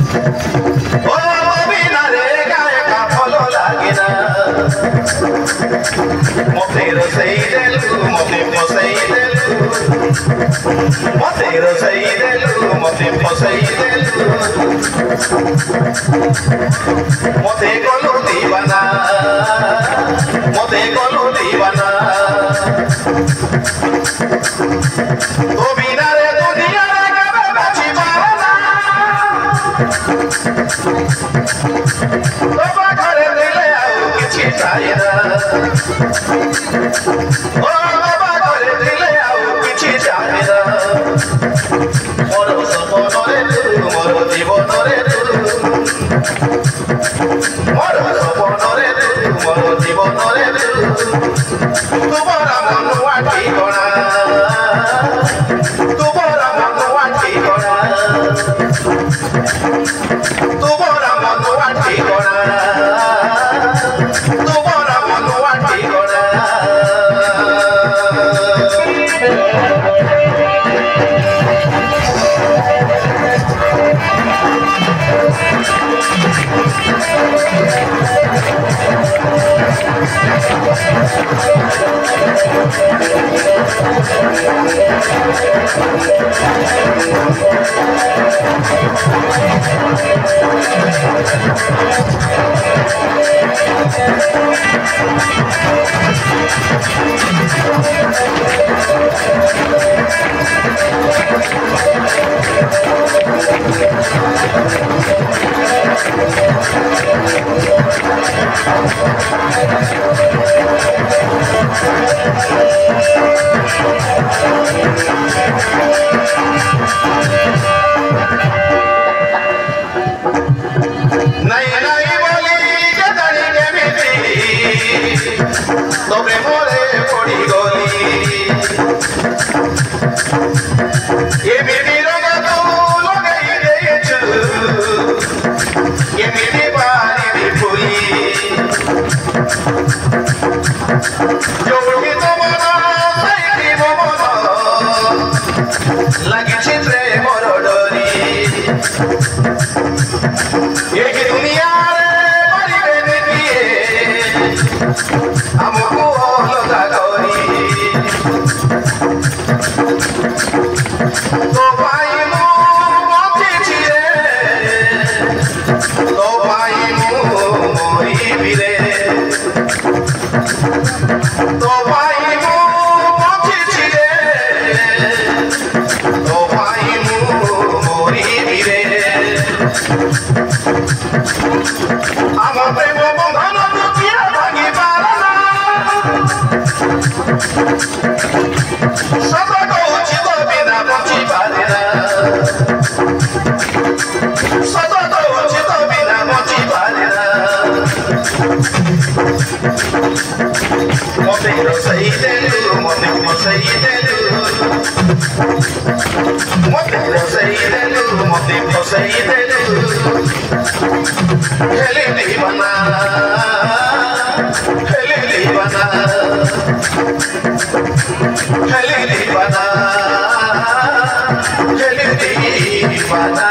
ओ बिना रे गाए का भलो लागे ना मते रोसई देलु मते फसई देलु मते रोसई देलु मते फसई देलु मते गलो दीवाना तो बिना रे दुनिया रे कबे बची पाना तो बाखरे दिले आउ किछि चाहे ना ओ बाखरे दिले आउ किछि चाहे ना मोर सपन रे तू मोर जीवन रे तू मोर सपन रे तू मोर जीवन रे तू तुमरा मनुआ ठिकଣା तुमरा मनुआ ठिकଣା तुमरा मनुआ ठिकଣା तुमरा मनुआ ठिकଣା तबे मोरे पड़ी गली एमिति रंग तू लगाई देछु एमिति बारी फुली जोगी तो मना साइती मना लागिछि प्रेमर डरी एही दुनिया रे परिबे निये हमको अलगा करी तो भाई मो बचिछि रे तो भाई मो मोरी बिरे तो भाई मो बचिछि रे तो भाई मो मोरी बिरे हम प्रेम बंधन रुपिया भागी पारना सत कहूछि तो बिना बची पारेना सत कहूछि तो बिना बची पारेना मते रोसई देलु मते फसई देलु मते रोसई देलु मते फसई देलु हेले दीवाना हेले दीवाना हेले दीवाना हेले दीवाना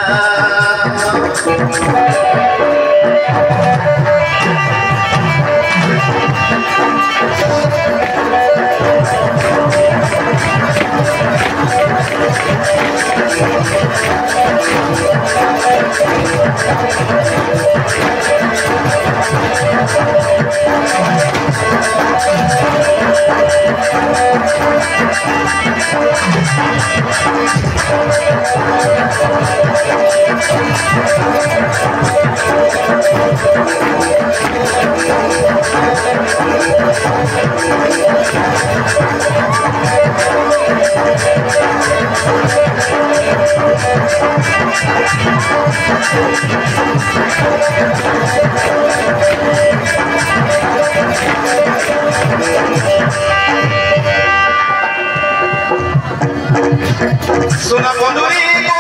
सुना बंधुरी को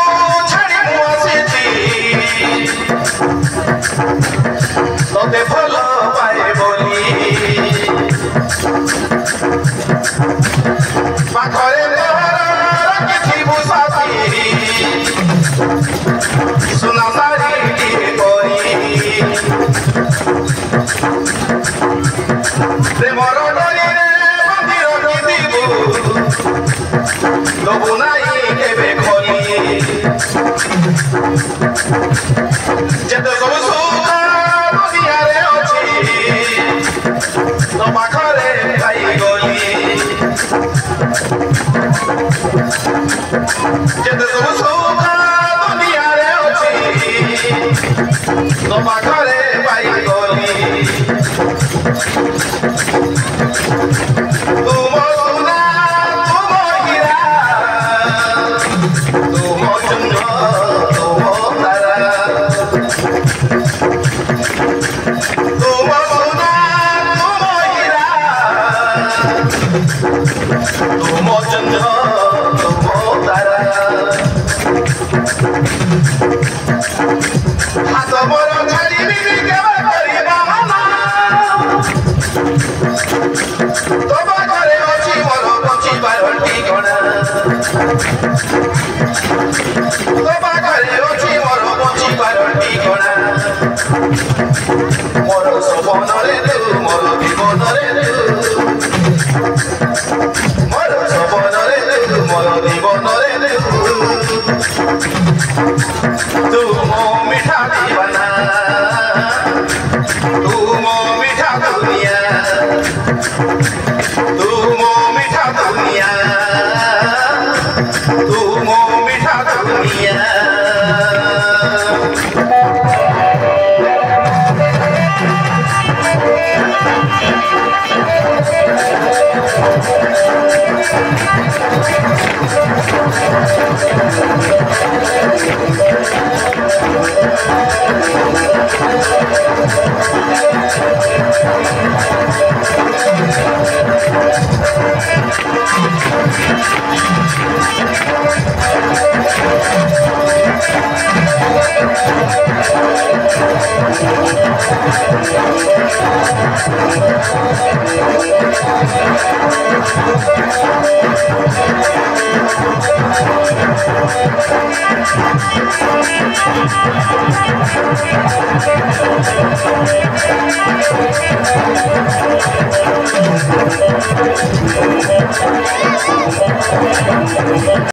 छाड़ी मुआसीची तोते भलो पाए बोली पाखरे रखिथि बुसाथी सुना सारी कोई प्रेमर डोरी रे मंदिर दिबू दबु नाई केबे खोली जेते सब सुख दुनिया रे अछि तो पाखरे पाई गली जेते सब सुख दुनिया रे अछि तो पाखरे पाई गली तुम सुना तुम हीरा तुम चंद्र तुम तारा तुम सुना तुम हीरा तुम चंद्र तुम तारा हाथ मोर छाड़ी भी केवल करिबा माना तब घरे अछि मोर बचिबार ठिकाना तब घरे अछि मोर बचिबार ठिकाना मोर सपनरे तू मोर जीवनरे मोर सपनरे तू मोर जीवनरे तू मो मिठा दीवाना तू मो मिठा दुनिया तू मो मिठा दुनिया तू मो मिठा दुनिया